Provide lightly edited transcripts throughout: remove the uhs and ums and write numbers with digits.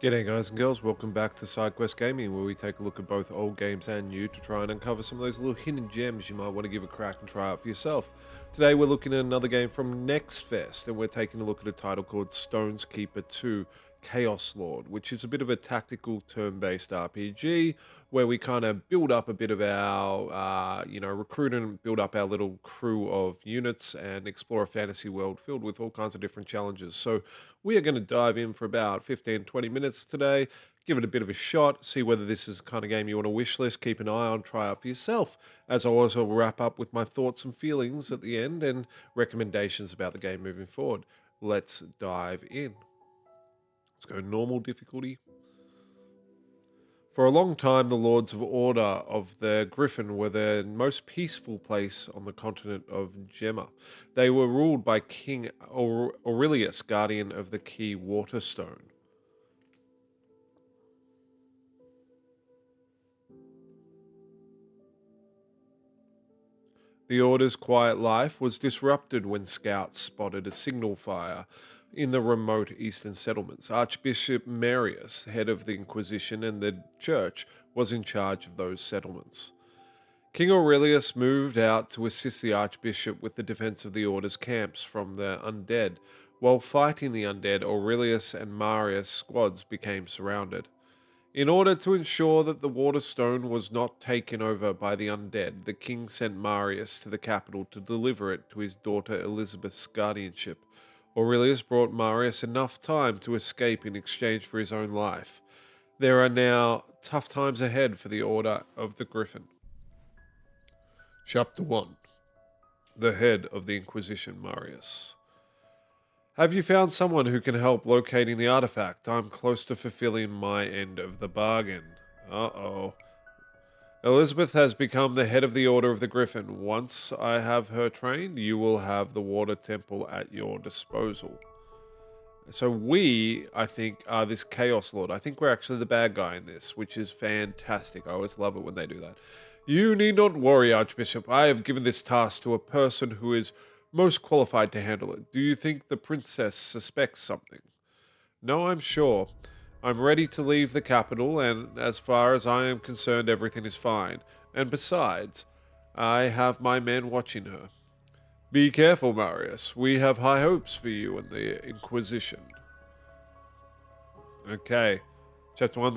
G'day guys and girls, welcome back to Sidequest Gaming, where we take a look at both old games and new to try and uncover some of those little hidden gems you might want to give a crack and try out for yourself. Today we're looking at another game from Next Fest, and we're taking a look at a title called Stone's Keeper 2 Chaos Lord, which is a bit of a tactical turn-based RPG where we kind of build up a bit of our, recruit and build up our little crew of units and explore a fantasy world filled with all kinds of different challenges. So we are going to dive in for about 15-20 minutes today, give it a bit of a shot, see whether this is the kind of game you want to wish list, keep an eye on, try out for yourself, as I also wrap up with my thoughts and feelings at the end and recommendations about the game moving forward. Let's dive in. Let's go normal difficulty. For a long time, the Lords of Order of the Griffin were the most peaceful place on the continent of Gemma. They were ruled by King Aurelius, guardian of the key Waterstone. The Order's quiet life was disrupted when scouts spotted a signal fire in the remote eastern settlements. Archbishop Marius, head of the Inquisition and the Church, was in charge of those settlements. King Aurelius moved out to assist the Archbishop with the defense of the Order's camps from the undead. While fighting the undead, Aurelius and Marius' squads became surrounded. In order to ensure that the Waterstone was not taken over by the undead, the king sent Marius to the capital to deliver it to his daughter Elizabeth's guardianship. Aurelius brought Marius enough time to escape in exchange for his own life. There are now tough times ahead for the Order of the Griffin. Chapter 1. The Head of the Inquisition, Marius. Have you found someone who can help locating the artifact? I'm close to fulfilling my end of the bargain. Uh-oh. Elizabeth has become the head of the Order of the Griffin. Once I have her trained, you will have the Water Temple at your disposal. So we, I think, are this Chaos Lord. I think we're actually the bad guy in this, which is fantastic. I always love it when they do that. You need not worry, Archbishop. I have given this task to a person who is most qualified to handle it. Do you think the princess suspects something? No, I'm sure. I'm ready to leave the capital, and as far as I am concerned, everything is fine. And besides, I have my men watching her. Be careful, Marius. We have high hopes for you and the Inquisition. Okay. Chapter 1,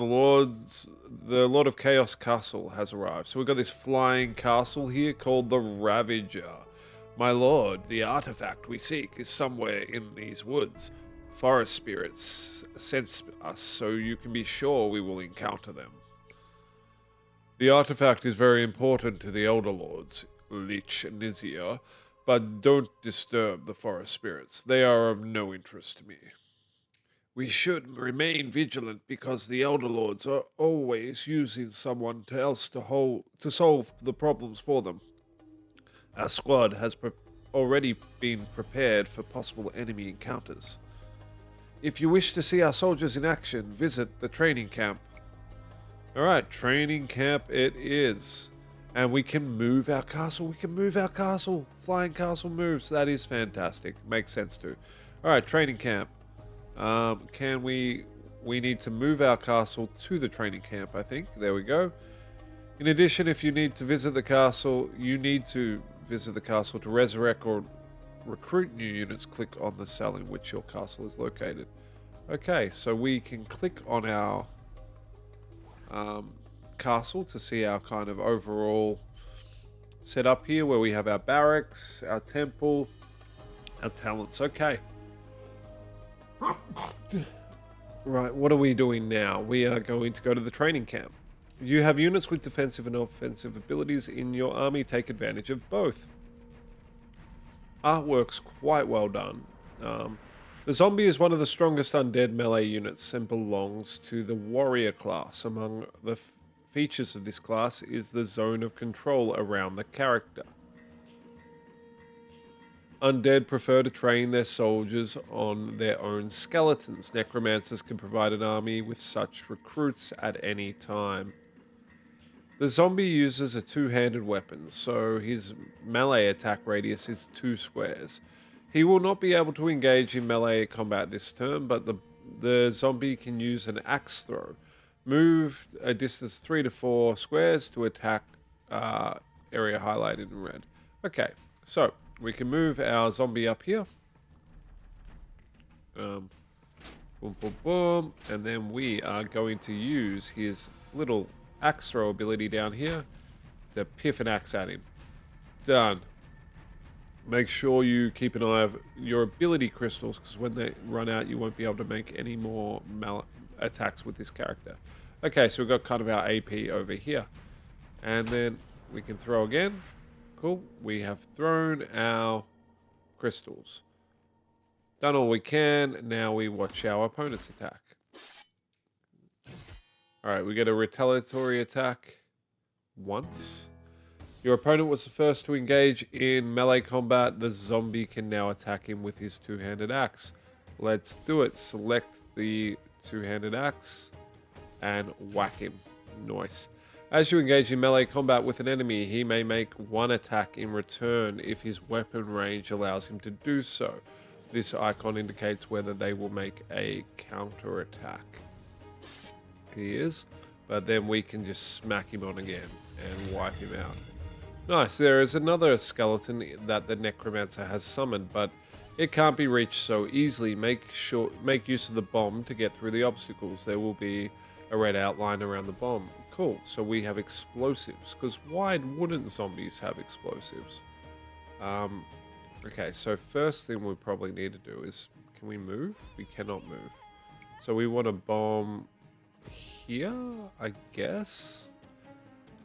the Lord of Chaos Castle has arrived. So we've got this flying castle here called the Ravager. My lord, the artifact we seek is somewhere in these woods. Forest spirits sense us, so you can be sure we will encounter them. The artifact is very important to the Elder Lords, Lich Nizia, but don't disturb the forest spirits. They are of no interest to me. We should remain vigilant because the Elder Lords are always using someone else to solve the problems for them. Our squad has already been prepared for possible enemy encounters. If you wish to see our soldiers in action, visit the training camp. Alright, training camp it is. And we can move our castle. Flying castle moves. That is fantastic. Makes sense too. Alright, training camp. We need to move our castle to the training camp, I think. There we go. In addition, if you need to visit the castle, to resurrect or recruit new units, click on the cell in which your castle is located. Okay, so we can click on our castle to see our kind of overall setup here, where we have our barracks, our temple, our talents. Okay. Right, what are we doing now? We are going to go to the training camp. You have units with defensive and offensive abilities in your army. Take advantage of both. Artwork's quite well done. The zombie is one of the strongest undead melee units and belongs to the warrior class. Among the features of this class is the zone of control around the character. Undead prefer to train their soldiers on their own skeletons. Necromancers can provide an army with such recruits at any time. The zombie uses a two-handed weapon, so his melee attack radius is 2 squares. He will not be able to engage in melee combat this turn, but the zombie can use an axe throw. Move a distance 3 to 4 squares to attack area highlighted in red. Okay, so we can move our zombie up here. Boom, boom, boom. And then we are going to use his little axe throw ability down here to piff an axe at him. Done. Make sure you keep an eye of your ability crystals, because when they run out, you won't be able to make any more attacks with this character. Okay, so we've got kind of our AP over here. And then we can throw again. Cool. We have thrown our crystals. Done all we can. Now we watch our opponent's attack. Alright, we get a retaliatory attack once. Your opponent was the first to engage in melee combat. The zombie can now attack him with his two-handed axe. Let's do it. Select the two-handed axe and whack him. Nice. As you engage in melee combat with an enemy, he may make one attack in return if his weapon range allows him to do so. This icon indicates whether they will make a counter attack. He is, but then we can just smack him on again and wipe him out. Nice. There is another skeleton that the necromancer has summoned, but it can't be reached so easily. Make use of the bomb to get through the obstacles. There will be a red outline around the bomb. Cool. So we have explosives, because why wouldn't zombies have explosives? Okay, so first thing we probably need to do is, can we move? We cannot move. So we want to bomb here, I guess.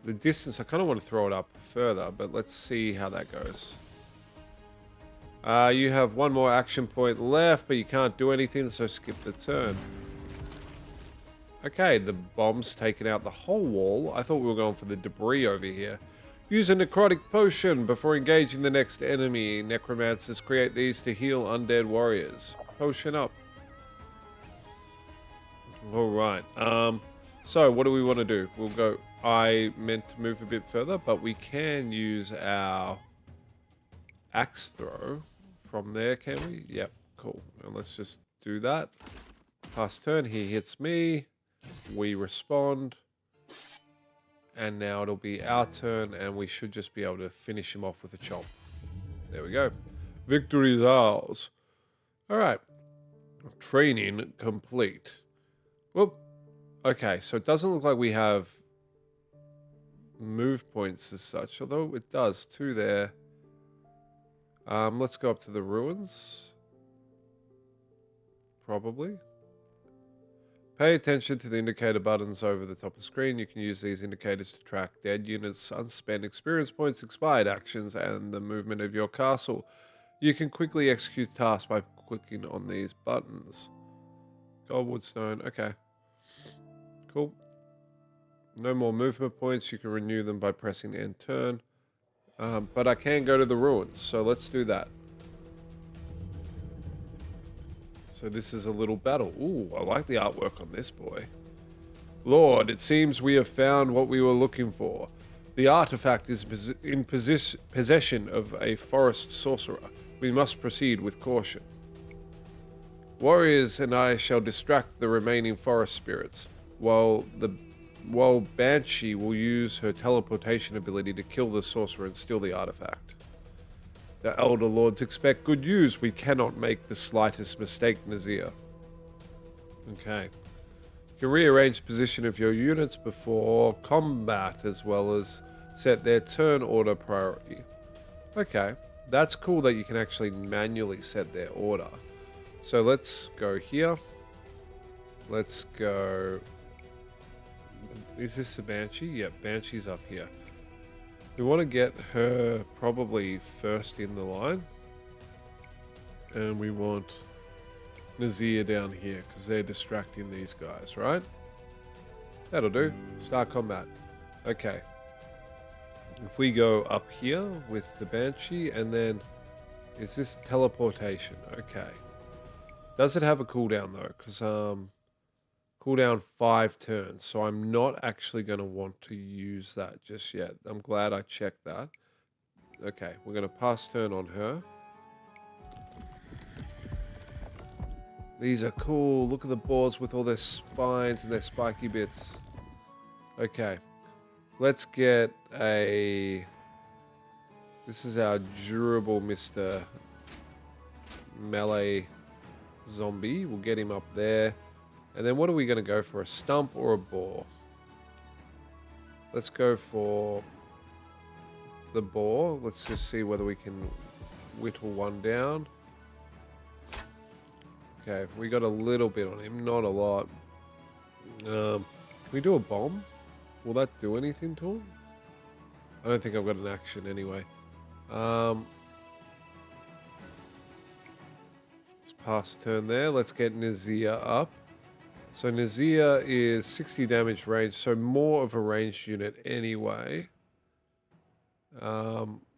The distance, I kind of want to throw it up further, but let's see how that goes. You have one more action point left, but you can't do anything, so skip the turn. Okay, the bomb's taken out the whole wall. I thought we were going for the debris over here. Use a necrotic potion before engaging the next enemy. Necromancers create these to heal undead warriors. Potion up. Alright, so what do we want to do? We'll go... I meant to move a bit further, but we can use our axe throw from there, can we? Yep, cool. And let's just do that. Pass turn, he hits me. We respond. And now it'll be our turn, and we should just be able to finish him off with a chomp. There we go. Victory is ours. Alright. Training complete. Whoop. Okay, so it doesn't look like we have move points as such, although it does, 2 there. Let's go up to the ruins. Probably. Pay attention to the indicator buttons over the top of the screen. You can use these indicators to track dead units, unspent experience points, expired actions, and the movement of your castle. You can quickly execute tasks by clicking on these buttons. Goldwood stone, okay. Cool. No more movement points. You can renew them by pressing end turn. But I can go to the ruins, so let's do that. So this is a little battle. Ooh, I like the artwork on this boy. Lord, it seems we have found what we were looking for. The artifact is in possession of a forest sorcerer. We must proceed with caution. Warriors and I shall distract the remaining forest spirits, while Banshee will use her teleportation ability to kill the sorcerer and steal the artifact. The Elder Lords expect good news. We cannot make the slightest mistake, Nazir. Okay. You can rearrange the position of your units before combat, as well as set their turn order priority. Okay. That's cool that you can actually manually set their order. So let's go here. Let's go... Is this the Banshee? Yep, Banshee's up here. We want to get her probably first in the line. And we want Nazir down here, because they're distracting these guys, right? That'll do. Start combat. Okay. If we go up here with the Banshee, and then... Is this teleportation? Okay. Does it have a cooldown, though? Because, cooldown 5 turns, so I'm not actually going to want to use that just yet. I'm glad I checked that. Okay, we're going to pass turn on her. These are cool. Look at the boars with all their spines and their spiky bits. Okay. Let's get a... This is our durable Mr. Melee zombie. We'll get him up there. And then what are we going to go for? A stump or a boar? Let's go for the boar. Let's just see whether we can whittle one down. Okay, we got a little bit on him, not a lot. Can we do a bomb? Will that do anything to him? I don't think I've got an action anyway. Let's pass turn there. Let's get Nazir up. So Nazir is 60 damage range, so more of a ranged unit anyway. Okay,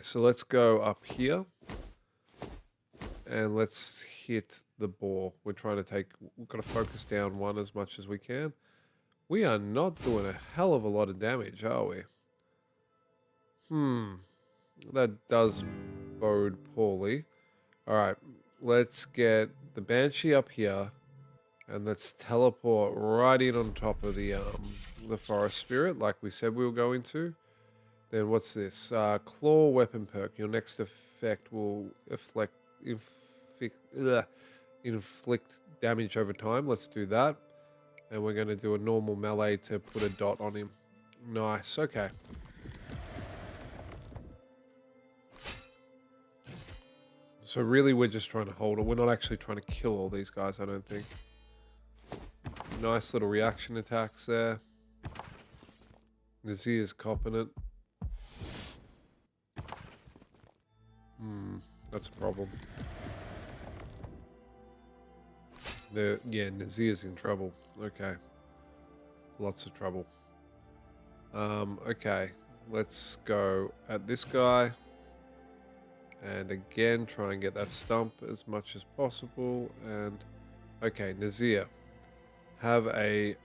so let's go up here. And let's hit the boar. We've got to focus down one as much as we can. We are not doing a hell of a lot of damage, are we? That does bode poorly. Alright, let's get the Banshee up here. And let's teleport right in on top of the Forest Spirit, like we said we were going to. Then what's this? Claw Weapon perk. Your next effect will inflict damage over time. Let's do that. And we're going to do a normal melee to put a dot on him. Nice, okay. So really we're just trying to hold it. We're not actually trying to kill all these guys, I don't think. Nice little reaction attacks there. Nazir's copping it. That's a problem. Yeah, Nazir's in trouble. Okay. Lots of trouble. Okay. Let's go at this guy. And again, try and get that stump as much as possible. And, okay, Nazir. Have a...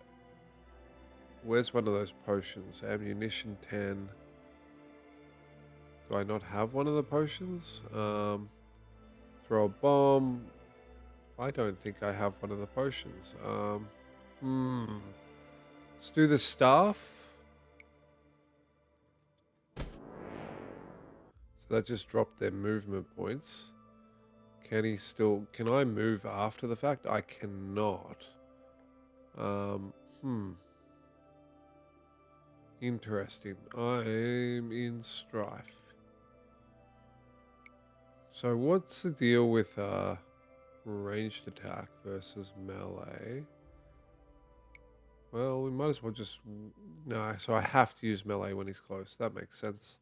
Where's one of those potions? Ammunition 10. Do I not have one of the potions? Throw a bomb. I don't think I have one of the potions. Let's do the staff. So that just dropped their movement points. Can I move after the fact? I cannot. Interesting. I'm in strife. So what's the deal with ranged attack versus melee? Well, we might as well just... No, so I have to use melee when he's close. That makes sense.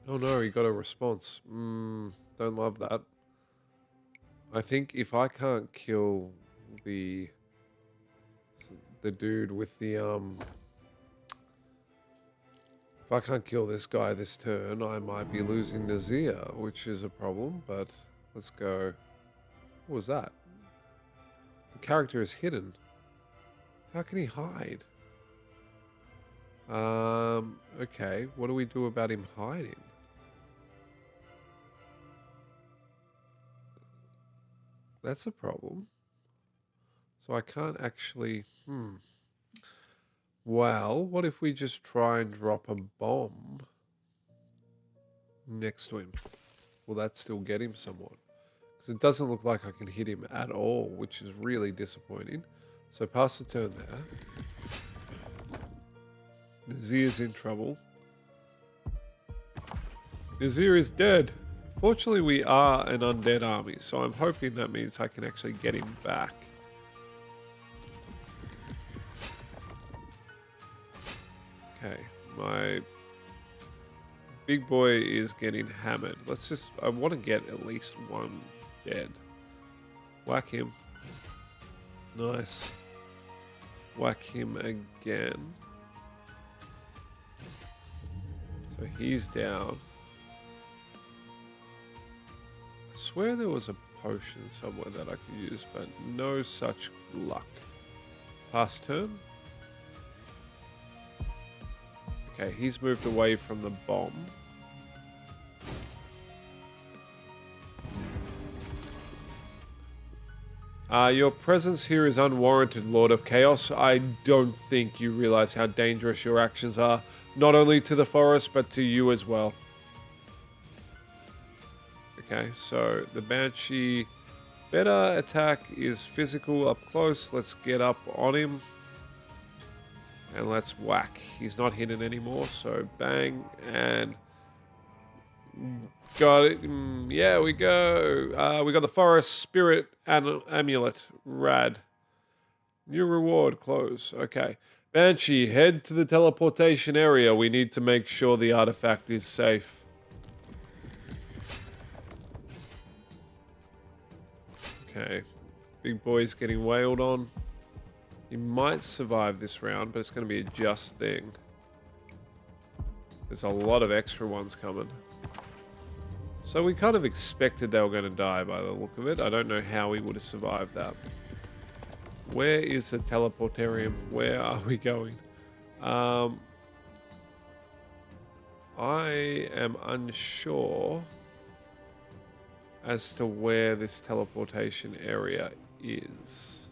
Oh no, he got a response. Don't love that. I think if I can't kill the dude with the if I can't kill this guy this turn, I might be losing Nazir, which is a problem, but let's go. What was that? The character is hidden. How can he hide? Okay, what do we do about him hiding? That's a problem. So I can't actually... Well, what if we just try and drop a bomb next to him? Will that still get him somewhat? Because it doesn't look like I can hit him at all, which is really disappointing. So pass the turn there. Nazir's in trouble. Nazir is dead. Fortunately, we are an undead army, so I'm hoping that means I can actually get him back. Okay, my big boy is getting hammered. I want to get at least one dead. Whack him. Nice. Whack him again. So he's down. I swear there was a potion somewhere that I could use, but no such luck. Pass turn. Okay, he's moved away from the bomb. Your presence here is unwarranted, Lord of Chaos. I don't think you realize how dangerous your actions are, not only to the forest, but to you as well. Okay, so the Banshee better attack is physical up close. Let's get up on him. And let's whack. He's not hidden anymore, so bang, and got it. Yeah, we go. We got the Forest Spirit and Amulet. Rad. New reward, close. Okay. Banshee, head to the teleportation area. We need to make sure the artifact is safe. Okay. Big boy's getting wailed on. He might survive this round, but it's going to be a just thing. There's a lot of extra ones coming. So we kind of expected they were going to die by the look of it. I don't know how we would have survived that. Where is the teleportarium? Where are we going? I am unsure as to where this teleportation area is.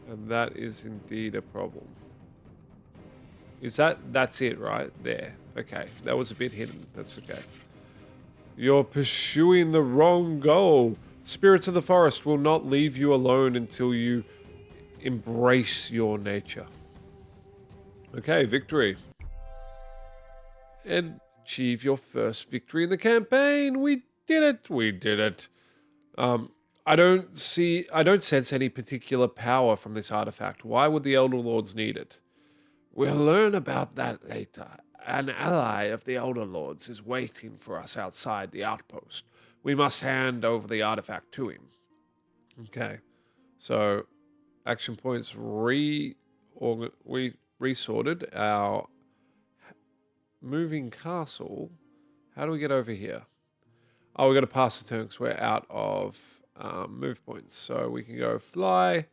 And that is indeed a problem. That's it right there. Okay, that was a bit hidden. That's okay. You're pursuing the wrong goal. Spirits of the forest will not leave you alone until you embrace your nature. Okay, victory. And achieve your first victory in the campaign. We did it. We did it. I don't sense any particular power from this artifact. Why would the Elder Lords need it? We'll learn about that later. An ally of the Elder Lords is waiting for us outside the outpost. We must hand over the artifact to him. Okay. So, action points we resorted our moving castle. How do we get over here? Oh, we got to pass the turn because we're out of move points. So we can go fly,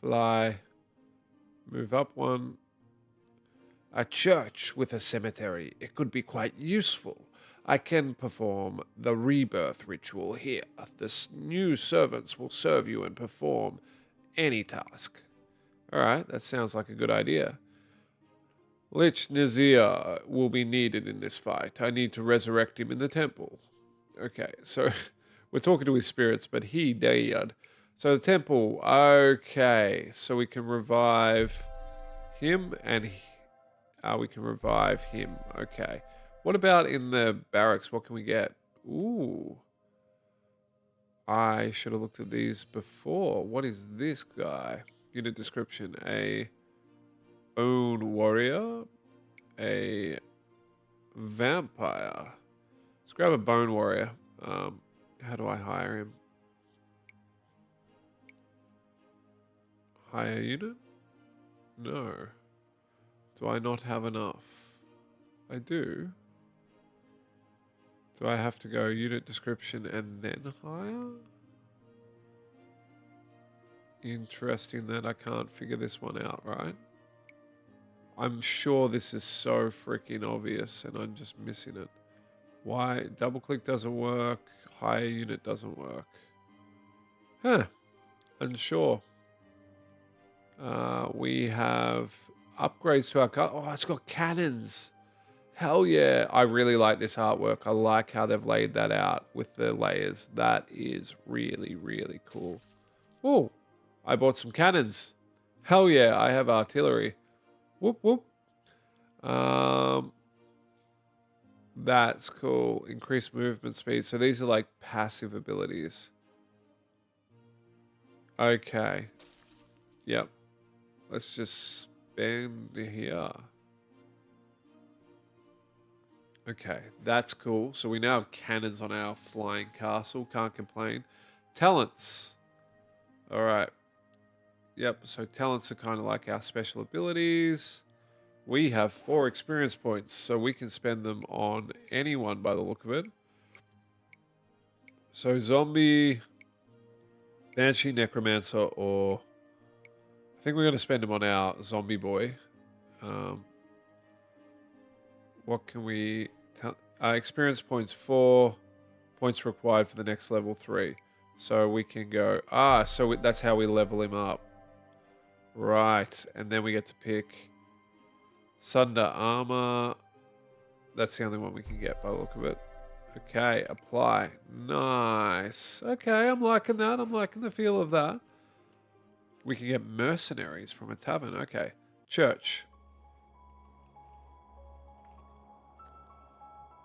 move up one. A church with a cemetery. It could be quite useful. I can perform the rebirth ritual here. The new servants will serve you and perform any task. Alright, that sounds like a good idea. Lich Nazir will be needed in this fight. I need to resurrect him in the temple. Okay, so we're talking to his spirits, but he died. So the temple, okay. So we can revive him and we can revive him. Okay. What about in the barracks? What can we get? Ooh. I should have looked at these before. What is this guy? Unit description. A bone warrior. A vampire. Let's grab a bone warrior. How do I hire him? Hire unit? No. Do I not have enough? I do. Do I have to go unit description and then hire? Interesting that I can't figure this one out, right? I'm sure this is so freaking obvious and I'm just missing it. Why? Double click doesn't work. Hire unit doesn't work. Huh. Unsure. We have upgrades to our car. Oh, it's got cannons. Hell yeah. I really like this artwork. I like how they've laid that out with the layers. That is really, really cool. Oh, I bought some cannons. Hell yeah, I have artillery. Whoop, whoop. That's cool. Increased movement speed. So these are like passive abilities. Okay. Yep. Let's just spend here. Okay, that's cool. So we now have cannons on our flying castle. Can't complain. Talents. All right. Yep, so talents are kind of like our special abilities. We have 4 experience points, so we can spend them on anyone by the look of it. So zombie, banshee, necromancer, or I think we're going to spend them on our zombie boy. What can we tell? Experience points 4, points required for the next level 3. So we can go... that's how we level him up. Right. And then we get to pick Sunder Armor. That's the only one we can get by the look of it. Okay, apply. Nice. Okay, I'm liking that. I'm liking the feel of that. We can get mercenaries from a tavern. Okay. Church.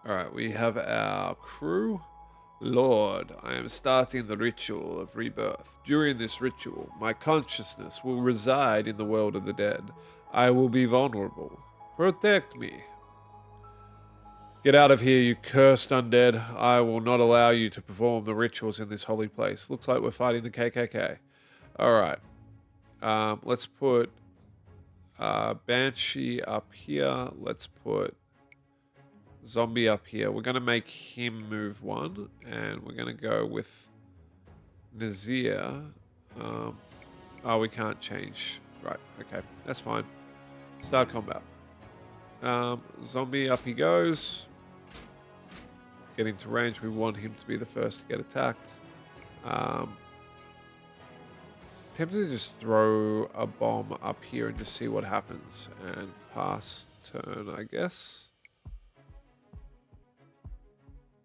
Alright, we have our crew. Lord, I am starting the ritual of rebirth. During this ritual, my consciousness will reside in the world of the dead. I will be vulnerable. Protect me. Get out of here, you cursed undead. I will not allow you to perform the rituals in this holy place. Looks like we're fighting the KKK. Alright. Let's put Banshee up here. Let's put Zombie up here. We're going to make him move one. And we're going to go with Nazir. We can't change. Right, okay. That's fine. Start combat. Zombie, up he goes. Getting to range, we want him to be the first to get attacked. Tempted to just throw a bomb up here and just see what happens. And pass turn, I guess.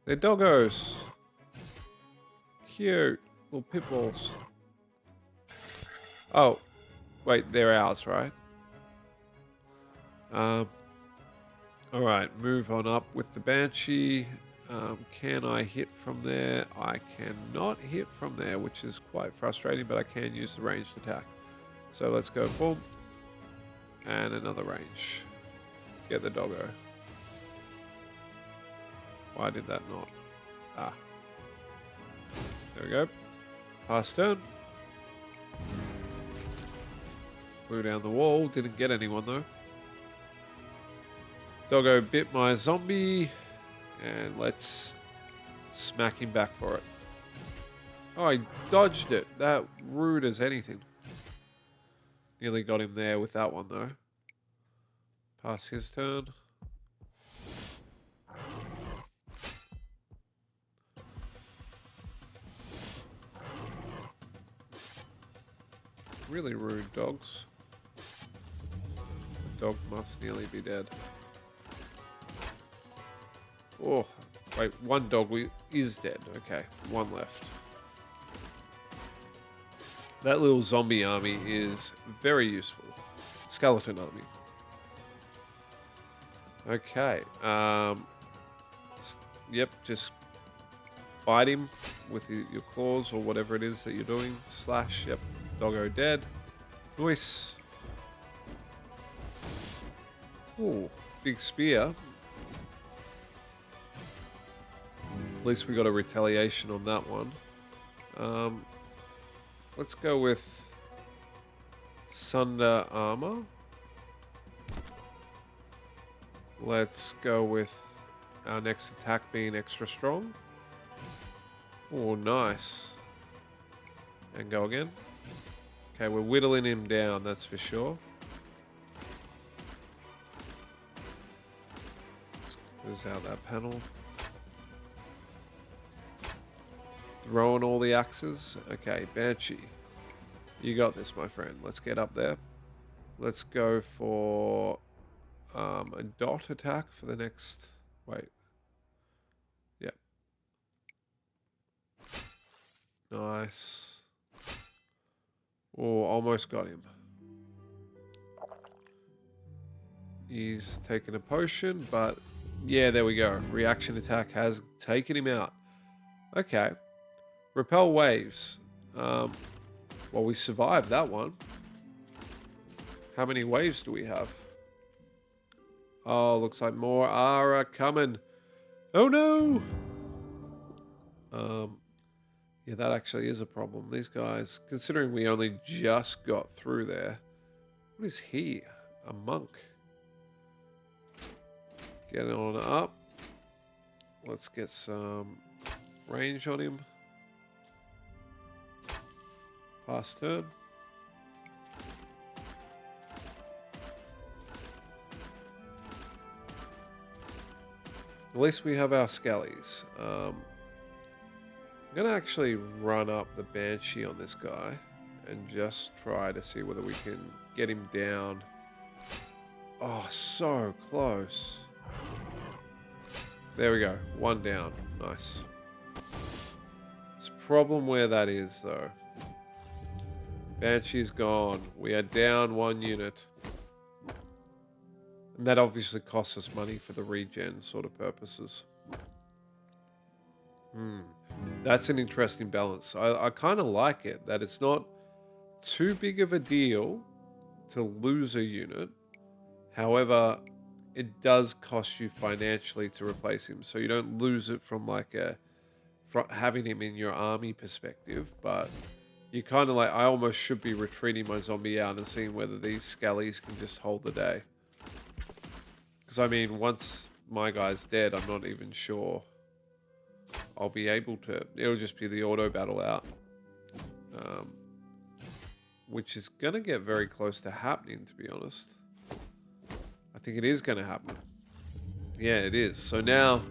They're doggos. Cute. Little pit bulls. Oh. Wait, they're ours, right? Alright, move on up with the Banshee. Can I hit from there? I cannot hit from there, which is quite frustrating, but I can use the ranged attack. So let's go boom. And another range. Get the doggo. Why did that not? Ah. There we go. Pass turn. Blew down the wall. Didn't get anyone though. Doggo bit my zombie. And let's smack him back for it. Oh, I dodged it. That rude as anything. Nearly got him there with that one though. Pass his turn. Really rude dogs. The dog must nearly be dead. Oh, wait, one dog is dead. Okay, one left. That little zombie army is very useful. Skeleton army. Okay. Yep, just bite him with your claws or whatever it is that you're doing. Slash, yep. Doggo dead. Nice. Ooh, big spear. At least we got a retaliation on that one. Let's go with Sunder Armor. Let's go with our next attack being extra strong. Oh, nice. And go again. Okay, we're whittling him down, that's for sure. Let's close out that panel. Throwing all the axes. Okay, Banshee. You got this, my friend. Let's get up there. Let's go for a dot attack for the next... Wait. Yep. Nice. Oh, almost got him. He's taken a potion, but... Yeah, there we go. Reaction attack has taken him out. Okay. Repel waves. Well, we survived that one. How many waves do we have? Oh, looks like more are coming. Oh no! Yeah, that actually is a problem. These guys, considering we only just got through there. What is he? A monk. Get on up. Let's get some range on him. Pass turn. At least we have our skellies. I'm going to actually run up the Banshee on this guy and just try to see whether we can get him down. Oh, so close. There we go. One down. Nice. It's a problem where that is, though. Banshee's gone. We are down 1 unit. And that obviously costs us money for the regen sort of purposes. That's an interesting balance. I kind of like it, that it's not too big of a deal to lose a unit. However, it does cost you financially to replace him. So you don't lose it from like from having him in your army perspective, but you kind of like, I almost should be retreating my zombie out and seeing whether these skellies can just hold the day. Because I mean, once my guy's dead, I'm not even sure I'll be able to. It'll just be the auto battle out. Which is going to get very close to happening, to be honest. I think it is going to happen. Yeah, it is. So now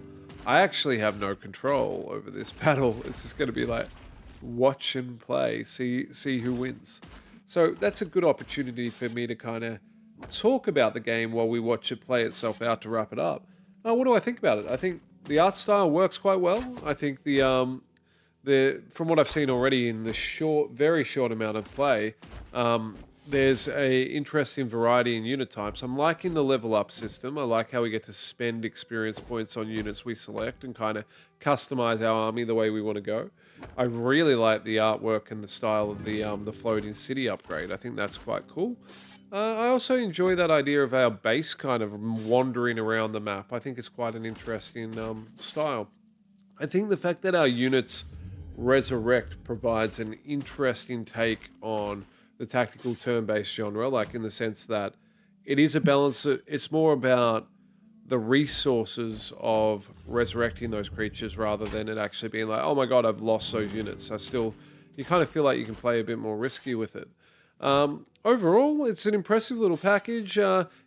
I actually have no control over this battle. It's just going to be like watch and play, see who wins. So that's a good opportunity for me to kind of talk about the game while we watch it play itself out to wrap it up. What do I think about it? I think the art style works quite well. I think the from what I've seen already in the very short amount of play, there's a interesting variety in unit types. I'm liking the level up system. I like how we get to spend experience points on units we select and kind of customize our army the way we want to go. I really like the artwork and the style of the floating city upgrade. I think that's quite cool. I also enjoy that idea of our base kind of wandering around the map. I think it's quite an interesting style. I think the fact that our units resurrect provides an interesting take on the tactical turn-based genre, like in the sense that it is a balance. It's more about the resources of resurrecting those creatures rather than it actually being like, oh my god, I've lost those units. You kind of feel like you can play a bit more risky with it. Overall, it's an impressive little package.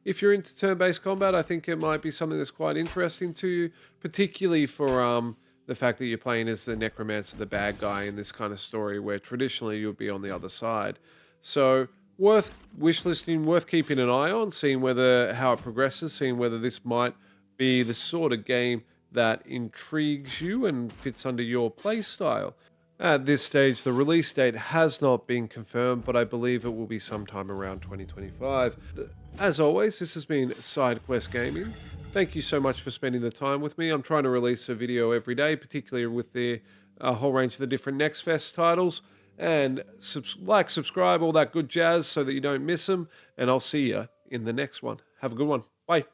If you're into turn-based combat, I think it might be something that's quite interesting to you, particularly for the fact that you're playing as the necromancer, the bad guy in this kind of story, where traditionally you'd be on the other side. So worth wishlisting, worth keeping an eye on, seeing how it progresses, seeing whether this might be the sort of game that intrigues you and fits under your play style. At this stage, the release date has not been confirmed, but I believe it will be sometime around 2025. As always, this has been Sidequest Gaming. Thank you so much for spending the time with me. I'm trying to release a video every day, particularly with the whole range of the different Next Fest titles. And subscribe, all that good jazz so that you don't miss them. And I'll see you in the next one. Have a good one. Bye.